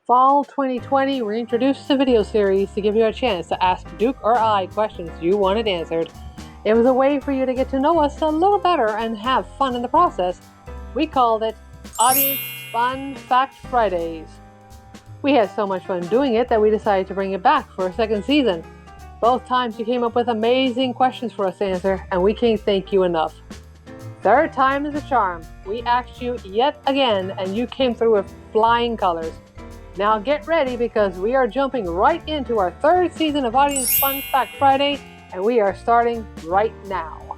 Fall 2020 reintroduced the video series to give you a chance to ask Duke or I questions you wanted answered. It was a way for you to get to know us a little better and have fun in the process. We called it Audience Fun Fact Fridays. We had so much fun doing it that we decided to bring it back for a second season. Both times you came up with amazing questions for us to answer, and we can't thank you enough. Third time is a charm. We asked you yet again, and you came through with flying colors. Now get ready, because we are jumping right into our third season of Audience Fun Fact Friday, and we are starting right now.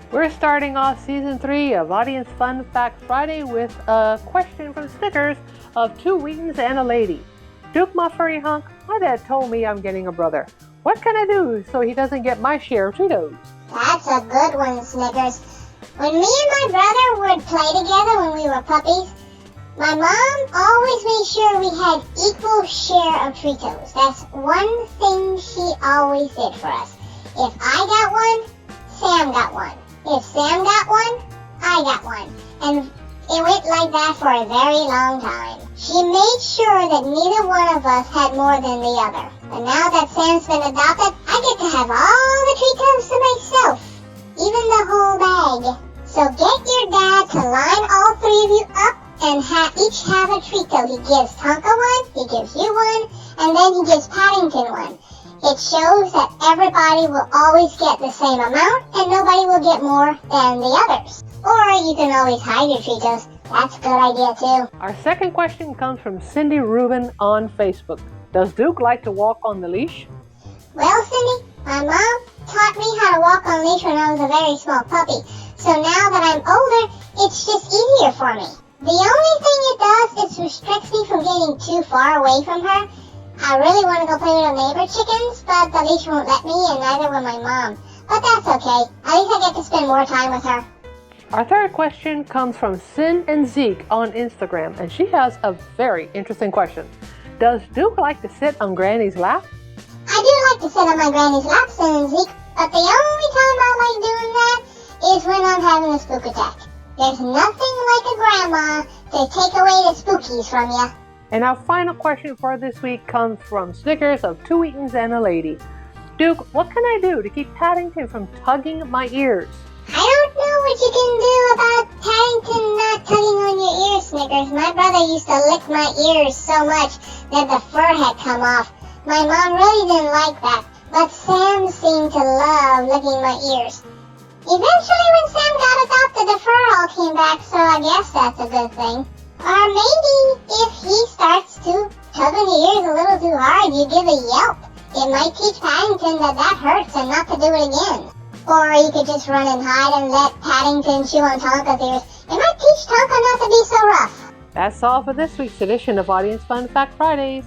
We're starting off Season 3 of Audience Fun Fact Friday with a question from Snickers of 2 Wheatons and a lady. Duke, my furry hunk, my dad told me I'm getting a brother. What can I do so he doesn't get my share of Cheetos? That's a good one, Snickers. When me and my brother would play together when we were puppies, my mom always made sure we had equal share of Cheetos. That's one thing she always did for us. If I got one, Sam got one. If Sam got one, I got one. And it went like that for a very long time. She made sure that neither one of us had more than the other. And now that Sam's been adopted, I get to have all the Cheetos to myself, even the whole bag. So get your dad to line all 3 of you up and each have a Cheeto. He gives Tonka one, he gives you one, and then he gives Paddington one. It shows that everybody will always get the same amount and nobody will get more than the others. Or you can always hide your Cheetos. That's a good idea too. Our second question comes from Cindy Rubin on Facebook. Does Duke like to walk on the leash? Well, Cindy, my mom taught me how to walk on leash when I was a very small puppy. So now that I'm older, it's just easier for me. The only thing it does is restricts me from getting too far away from her. I really want to go play with the neighbor chickens, but the leash won't let me, and neither will my mom. But that's okay. At least I get to spend more time with her. Our third question comes from Sin and Zeke on Instagram, and she has a very interesting question. Does Duke like to sit on Granny's lap? I do like to sit on my granny's lap, Sin and Zeke, but the only time I like doing that is when I'm having a spook attack. There's nothing like a grandma to take away the spookies from you. And our final question for this week comes from Snickers of 2 Wheatons and a lady. Duke, what can I do to keep Paddington from tugging my ears? I don't know what you can do about Paddington not tugging on your ears, Snickers. My brother used to lick my ears so much that the fur had come off. My mom really didn't like that, but Sam seemed to love licking my ears. Eventually, when Sam got adopted, the fur all came back, so I guess that's a good thing. Or maybe if he starts to tug on your ears a little too hard, you give a yelp. It might teach Paddington that hurts and not to do it again. Or you could just run and hide and let Paddington chew on Tonka's ears. It might teach Tonka not to be so rough. That's all for this week's edition of Audience Fun Fact Fridays.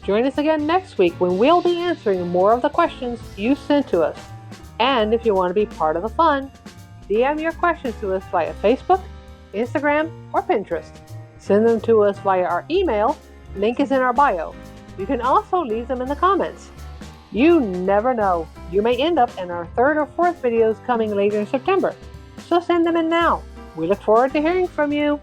Join us again next week when we'll be answering more of the questions you sent to us. And if you want to be part of the fun, DM your questions to us via Facebook, Instagram, or Pinterest. Send them to us via our email. Link is in our bio. You can also leave them in the comments. You never know. You may end up in our 3rd or 4th videos coming later in September. So send them in now. We look forward to hearing from you.